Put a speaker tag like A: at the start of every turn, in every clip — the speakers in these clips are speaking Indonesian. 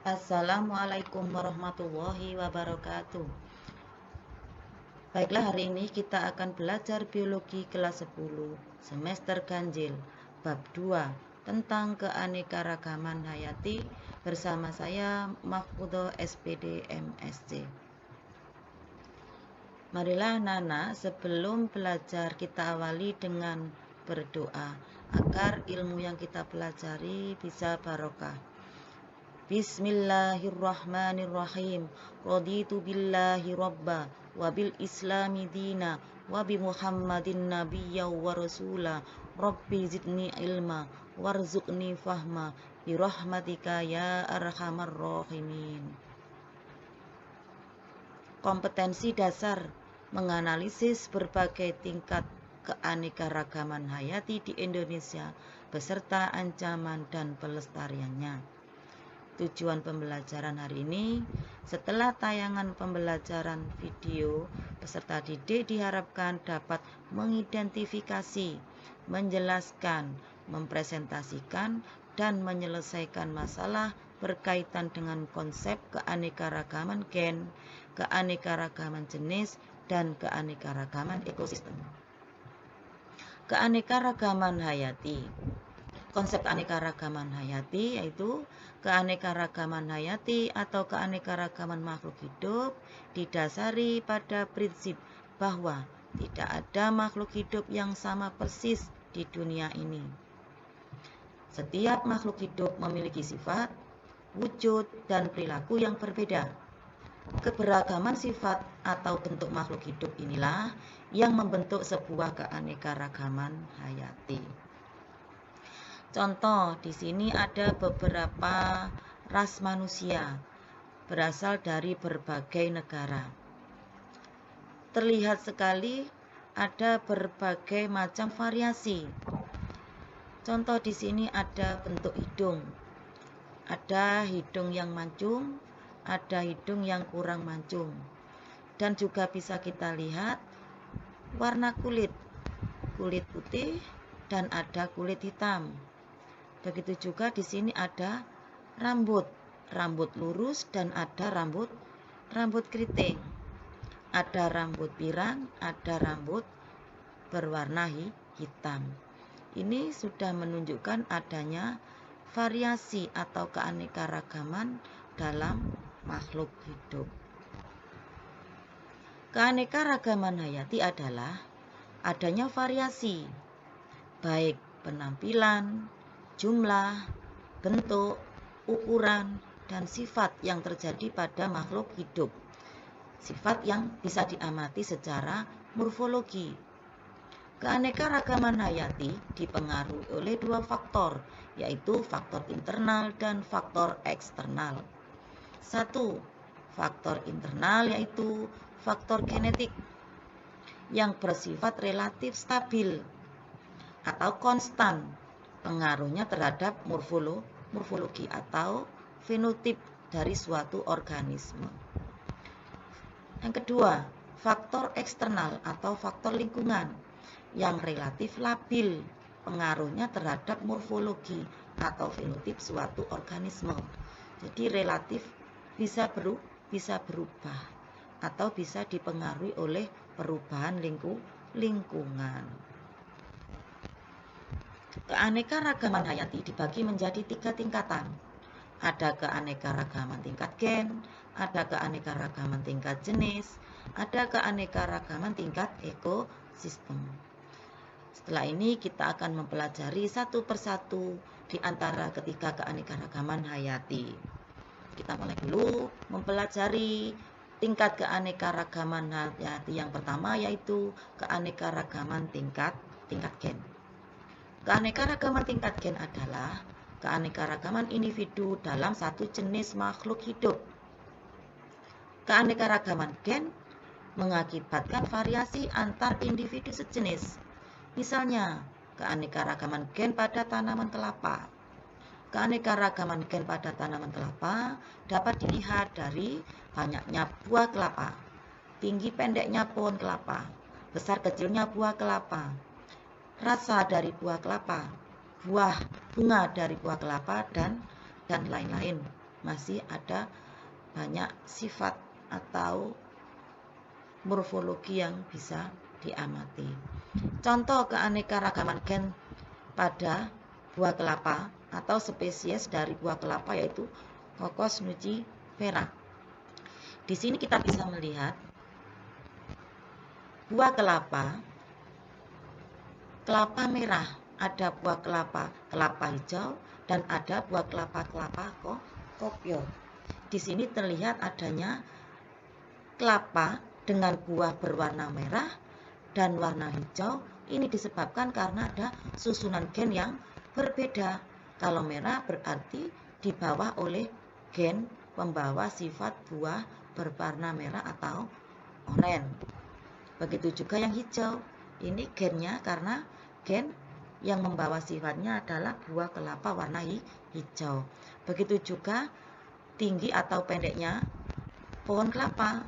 A: Assalamualaikum warahmatullahi wabarakatuh. Baiklah, hari ini kita akan belajar biologi kelas 10 semester ganjil bab 2 tentang keanekaragaman hayati bersama saya Mahfudho SPD MSc. Marilah Nana, sebelum belajar kita awali dengan berdoa agar ilmu yang kita pelajari bisa barokah. Bismillahirrahmanirrahim. Raditu billahi robba wa bil islami dina wa bi muhammadin nabiyya wa rasula. Rabbi zidni ilma warzuqni fahma bi rahmatika ya arhamar rahimin. Kompetensi dasar menganalisis berbagai tingkat keanekaragaman hayati di Indonesia beserta ancaman dan pelestariannya. Tujuan pembelajaran hari ini, setelah tayangan pembelajaran video, peserta didik diharapkan dapat mengidentifikasi, menjelaskan, mempresentasikan, dan menyelesaikan masalah berkaitan dengan konsep keanekaragaman gen, keanekaragaman jenis, dan keanekaragaman ekosistem. Keanekaragaman hayati. Konsep keanekaragaman hayati yaitu keanekaragaman hayati atau keanekaragaman makhluk hidup didasari pada prinsip bahwa tidak ada makhluk hidup yang sama persis di dunia ini. Setiap makhluk hidup memiliki sifat, wujud, dan perilaku yang berbeda. Keberagaman sifat atau bentuk makhluk hidup inilah yang membentuk sebuah keanekaragaman hayati. Contoh, di sini ada beberapa ras manusia berasal dari berbagai negara. Terlihat sekali ada berbagai macam variasi. Contoh di sini ada bentuk hidung. Ada hidung yang mancung, ada hidung yang kurang mancung. Dan juga bisa kita lihat warna kulit putih dan ada kulit hitam. Begitu juga di sini ada rambut lurus dan ada rambut keriting. Ada rambut pirang, ada rambut berwarna hitam. Ini sudah menunjukkan adanya variasi atau keanekaragaman dalam makhluk hidup. Keanekaragaman hayati adalah adanya variasi, baik penampilan, jumlah, bentuk, ukuran, dan sifat yang terjadi pada makhluk hidup. Sifat yang bisa diamati secara morfologi. Keanekaragaman hayati dipengaruhi oleh dua faktor, yaitu faktor internal dan faktor eksternal. Satu, faktor internal yaitu faktor genetik yang bersifat relatif stabil atau konstan pengaruhnya terhadap morfologi atau fenotip dari suatu organisme. Yang kedua, faktor eksternal atau faktor lingkungan yang relatif labil pengaruhnya terhadap morfologi atau fenotip suatu organisme. Jadi relatif bisa berubah atau bisa dipengaruhi oleh perubahan lingkungan. Keanekaragaman hayati dibagi menjadi 3 tingkatan. Ada keanekaragaman tingkat gen, ada keanekaragaman tingkat jenis, ada keanekaragaman tingkat ekosistem. Setelah ini kita akan mempelajari satu persatu di antara ketiga keanekaragaman hayati. Kita mulai dulu mempelajari tingkat keanekaragaman hayati yang pertama, yaitu keanekaragaman tingkat gen. Keanekaragaman tingkat gen adalah keanekaragaman individu dalam satu jenis makhluk hidup. Keanekaragaman gen mengakibatkan variasi antar individu sejenis. Misalnya, keanekaragaman gen pada tanaman kelapa. Keanekaragaman gen pada tanaman kelapa dapat dilihat dari banyaknya buah kelapa, tinggi pendeknya pohon kelapa, besar kecilnya buah kelapa, rasa dari buah kelapa, bunga dari buah kelapa, dan lain-lain. masih ada banyak sifat atau morfologi yang bisa diamati. Contoh keanekaragaman gen pada buah kelapa atau spesies dari buah kelapa yaitu Cocos nucifera. Di sini kita bisa melihat buah kelapa merah, ada buah kelapa hijau, dan ada buah kelapa kopio. Di sini terlihat adanya kelapa dengan buah berwarna merah dan warna hijau. Ini disebabkan karena ada susunan gen yang berbeda. Kalau merah berarti dibawa oleh gen pembawa sifat buah berwarna merah atau oranye. Begitu juga yang hijau. Ini gennya karena gen yang membawa sifatnya adalah buah kelapa warna hijau. Begitu juga tinggi atau pendeknya pohon kelapa.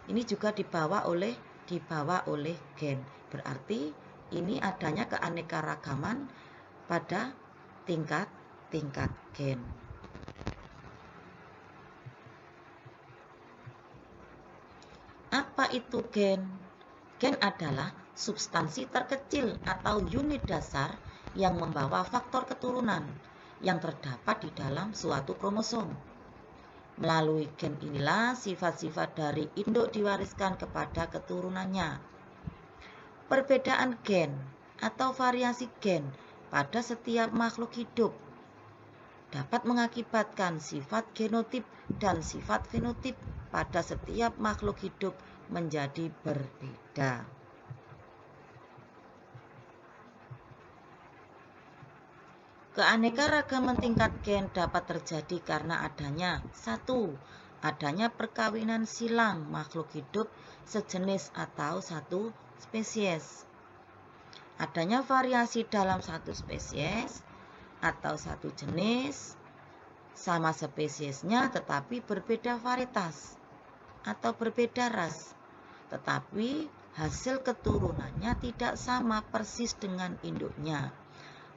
A: Ini juga dibawa oleh gen. Berarti ini adanya keanekaragaman pada tingkat gen. Apa itu gen? Gen adalah substansi terkecil atau unit dasar yang membawa faktor keturunan yang terdapat di dalam suatu kromosom. Melalui gen inilah sifat-sifat dari induk diwariskan kepada keturunannya. Perbedaan gen atau variasi gen pada setiap makhluk hidup dapat mengakibatkan sifat genotip dan sifat fenotip pada setiap makhluk hidup menjadi berbeda. Keanekaragaman tingkat gen dapat terjadi karena adanya 1. Adanya perkawinan silang makhluk hidup sejenis atau satu spesies. Adanya variasi dalam satu spesies atau satu jenis sama spesiesnya tetapi berbeda varietas atau berbeda ras, tetapi hasil keturunannya tidak sama persis dengan induknya.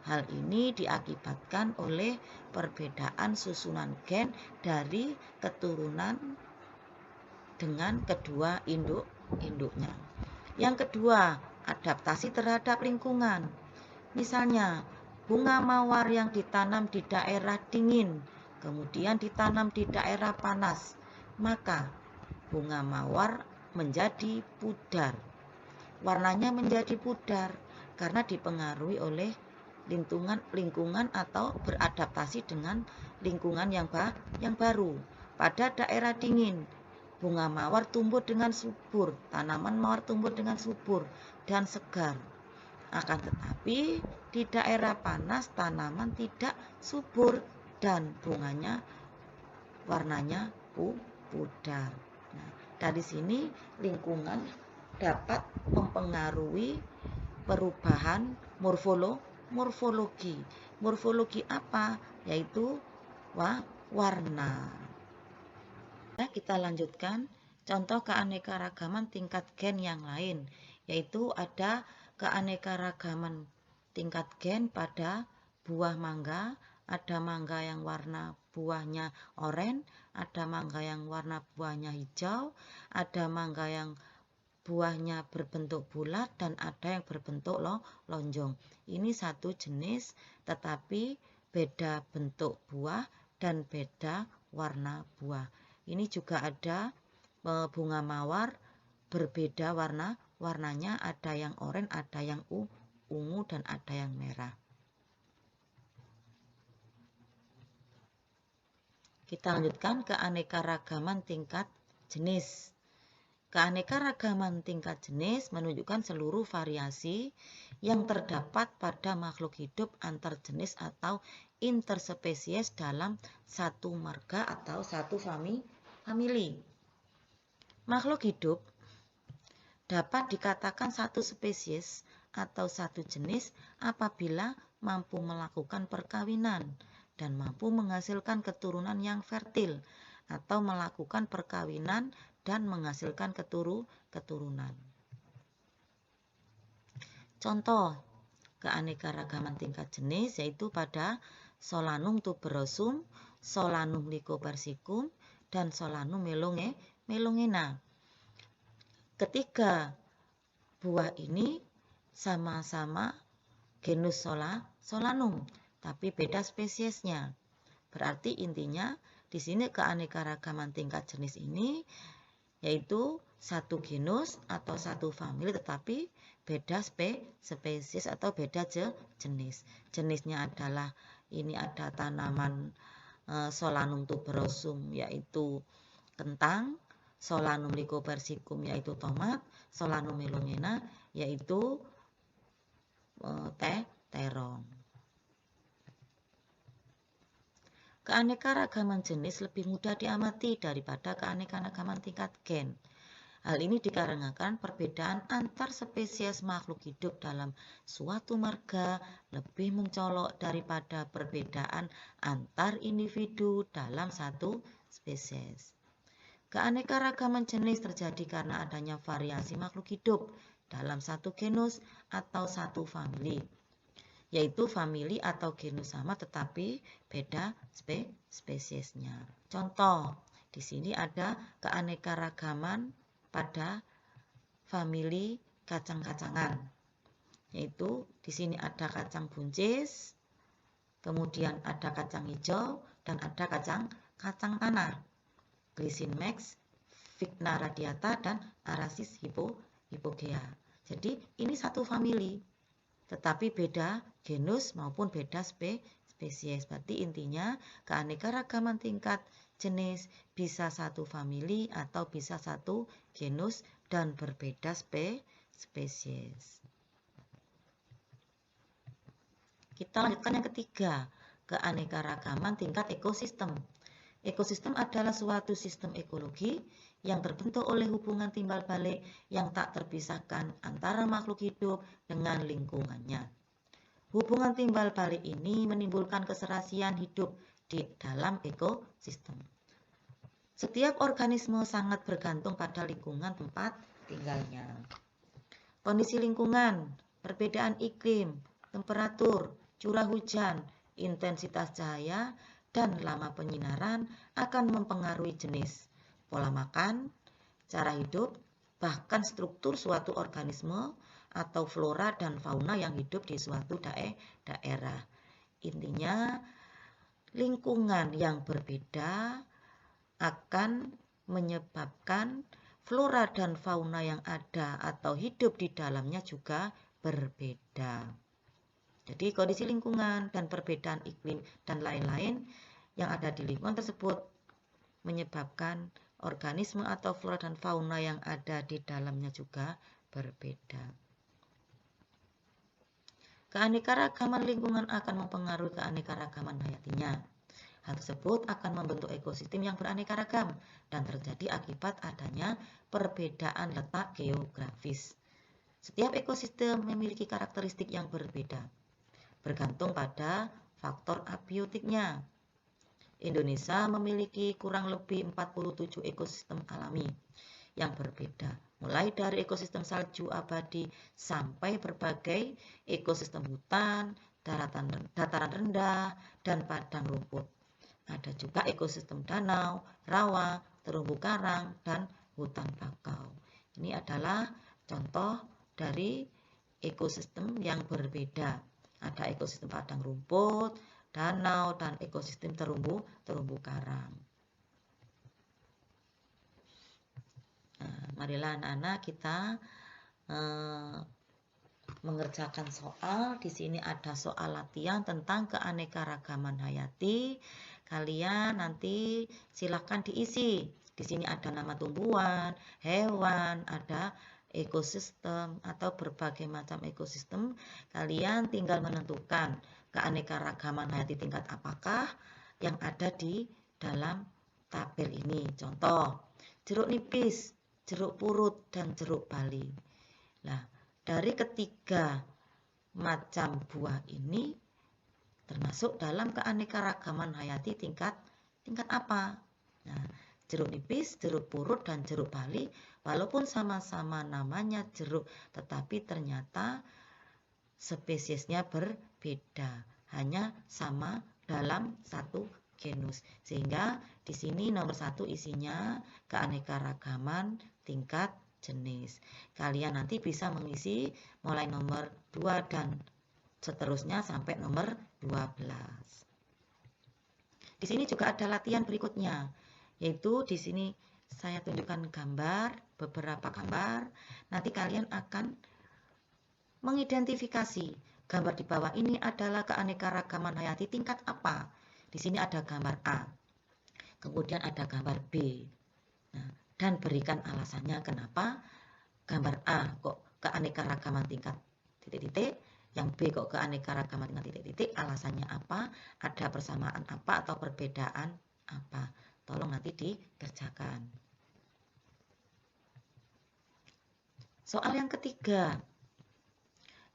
A: Hal ini diakibatkan oleh perbedaan susunan gen dari keturunan dengan kedua induknya. Yang kedua, adaptasi terhadap lingkungan. Misalnya, bunga mawar yang ditanam di daerah dingin, kemudian ditanam di daerah panas, maka bunga mawar menjadi pudar. Warnanya menjadi pudar karena dipengaruhi oleh lingkungan atau beradaptasi dengan lingkungan yang baru. Pada daerah dingin, bunga mawar tumbuh dengan subur, tanaman mawar tumbuh dengan subur dan segar. Akan tetapi di daerah panas tanaman tidak subur dan bunganya warnanya pudar. Nah, dari sini lingkungan dapat mempengaruhi perubahan morfologi. Morfologi apa? Yaitu warna. Nah, kita lanjutkan contoh keanekaragaman tingkat gen yang lain, yaitu ada keanekaragaman tingkat gen pada buah mangga. Ada mangga yang warna buahnya oranye, ada mangga yang warna buahnya hijau, ada mangga yang buahnya berbentuk bulat, dan ada yang berbentuk lonjong. Ini satu jenis tetapi beda bentuk buah dan beda warna buah. Ini juga ada bunga mawar berbeda warnanya, ada yang oranye, ada yang ungu, dan ada yang merah. Kita lanjutkan keanekaragaman tingkat jenis. Keanekaragaman tingkat jenis menunjukkan seluruh variasi yang terdapat pada makhluk hidup antar jenis atau interspesies dalam satu marga atau satu famili. Makhluk hidup dapat dikatakan satu spesies atau satu jenis apabila mampu melakukan perkawinan dan mampu menghasilkan keturunan yang fertil atau melakukan perkawinan dan menghasilkan keturunan. Contoh keanekaragaman tingkat jenis yaitu pada Solanum tuberosum, Solanum lycopersicum dan Solanum melongena. Ketiga buah ini sama-sama genus Solanum, tapi beda spesiesnya. Berarti intinya di sini keanekaragaman tingkat jenis ini yaitu satu genus atau satu famili tetapi beda spesies atau beda jenis. Jenisnya adalah ini ada tanaman Solanum tuberosum yaitu kentang, Solanum lycopersicum yaitu tomat, Solanum melongena yaitu terong. Keanekaragaman jenis lebih mudah diamati daripada keanekaragaman tingkat gen. Hal ini dikarenakan perbedaan antar spesies makhluk hidup dalam suatu marga lebih mencolok daripada perbedaan antar individu dalam satu spesies. Keanekaragaman jenis terjadi karena adanya variasi makhluk hidup dalam satu genus atau satu famili, yaitu famili atau genus sama tetapi beda spesiesnya. Contoh, di sini ada keanekaragaman pada famili kacang-kacangan, yaitu di sini ada kacang buncis, kemudian ada kacang hijau dan ada kacang tanah. Glycinmex, Vigna radiata, dan Arasis hypogea. Jadi ini satu famili, tetapi beda genus maupun beda spesies. Berarti intinya keanekaragaman tingkat jenis bisa satu famili atau bisa satu genus dan berbeda spesies. Kita lanjutkan yang ketiga, keanekaragaman tingkat ekosistem. Ekosistem adalah suatu sistem ekologi yang terbentuk oleh hubungan timbal balik yang tak terpisahkan antara makhluk hidup dengan lingkungannya. Hubungan timbal balik ini menimbulkan keserasian hidup di dalam ekosistem. Setiap organisme sangat bergantung pada lingkungan tempat tinggalnya. Kondisi lingkungan, perbedaan iklim, temperatur, curah hujan, intensitas cahaya, dan lama penyinaran akan mempengaruhi jenis, pola makan, cara hidup, bahkan struktur suatu organisme atau flora dan fauna yang hidup di suatu daerah. Intinya, lingkungan yang berbeda akan menyebabkan flora dan fauna yang ada atau hidup di dalamnya juga berbeda. Jadi kondisi lingkungan dan perbedaan iklim dan lain-lain yang ada di lingkungan tersebut menyebabkan organisme atau flora dan fauna yang ada di dalamnya juga berbeda. Keanekaragaman lingkungan akan mempengaruhi keanekaragaman hayatinya. Hal tersebut akan membentuk ekosistem yang beraneka ragam dan terjadi akibat adanya perbedaan letak geografis. Setiap ekosistem memiliki karakteristik yang berbeda, bergantung pada faktor abiotiknya. Indonesia memiliki kurang lebih 47 ekosistem alami yang berbeda, mulai dari ekosistem salju abadi sampai berbagai ekosistem hutan, dataran rendah, dan padang rumput. Ada juga ekosistem danau, rawa, terumbu karang, dan hutan bakau. Ini adalah contoh dari ekosistem yang berbeda. Ada ekosistem padang rumput, danau, dan ekosistem terumbu karang. Nah, marilah anak-anak kita mengerjakan soal. Di sini ada soal latihan tentang keanekaragaman hayati. Kalian nanti silakan diisi. Di sini ada nama tumbuhan, hewan, ada ekosistem atau berbagai macam ekosistem. Kalian tinggal menentukan keanekaragaman hayati tingkat apakah yang ada di dalam tabel ini. Contoh, jeruk nipis, jeruk purut, dan jeruk bali. Nah, dari ketiga macam buah ini termasuk dalam keanekaragaman hayati tingkat apa? Nah, jeruk nipis, jeruk purut, dan jeruk bali walaupun sama-sama namanya jeruk, tetapi ternyata spesiesnya berbeda, hanya sama dalam satu genus. Sehingga di sini nomor 1 isinya keanekaragaman tingkat jenis. Kalian nanti bisa mengisi mulai nomor 2 dan seterusnya sampai nomor 12. Di sini juga ada latihan berikutnya, yaitu di sini saya tunjukkan gambar, beberapa gambar. Nanti kalian akan mengidentifikasi gambar di bawah ini adalah keanekaragaman hayati tingkat apa. Di sini ada gambar A, kemudian ada gambar B. Nah, dan berikan alasannya kenapa gambar A kok keanekaragaman tingkat titik-titik, yang B kok keanekaragaman tingkat titik-titik, alasannya apa, ada persamaan apa atau perbedaan apa. Tolong nanti dikerjakan. Soal yang ketiga,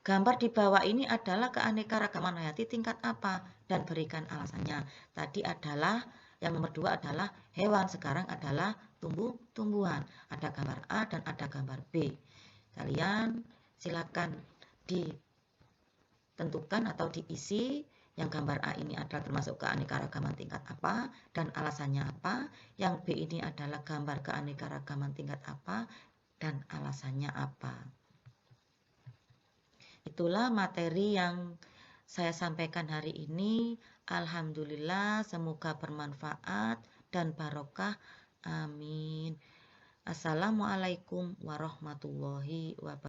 A: gambar di bawah ini adalah keanekaragaman hayati tingkat apa dan berikan alasannya. Tadi adalah yang nomor 2 adalah hewan, sekarang adalah tumbuh-tumbuhan. Ada gambar A dan ada gambar B. Kalian silakan ditentukan atau diisi yang gambar A ini adalah termasuk keanekaragaman tingkat apa dan alasannya apa. Yang B ini adalah gambar keanekaragaman tingkat apa dan alasannya apa. Itulah materi yang saya sampaikan hari ini. Alhamdulillah, semoga bermanfaat dan barokah. Amin. Assalamualaikum warahmatullahi wabarakatuh.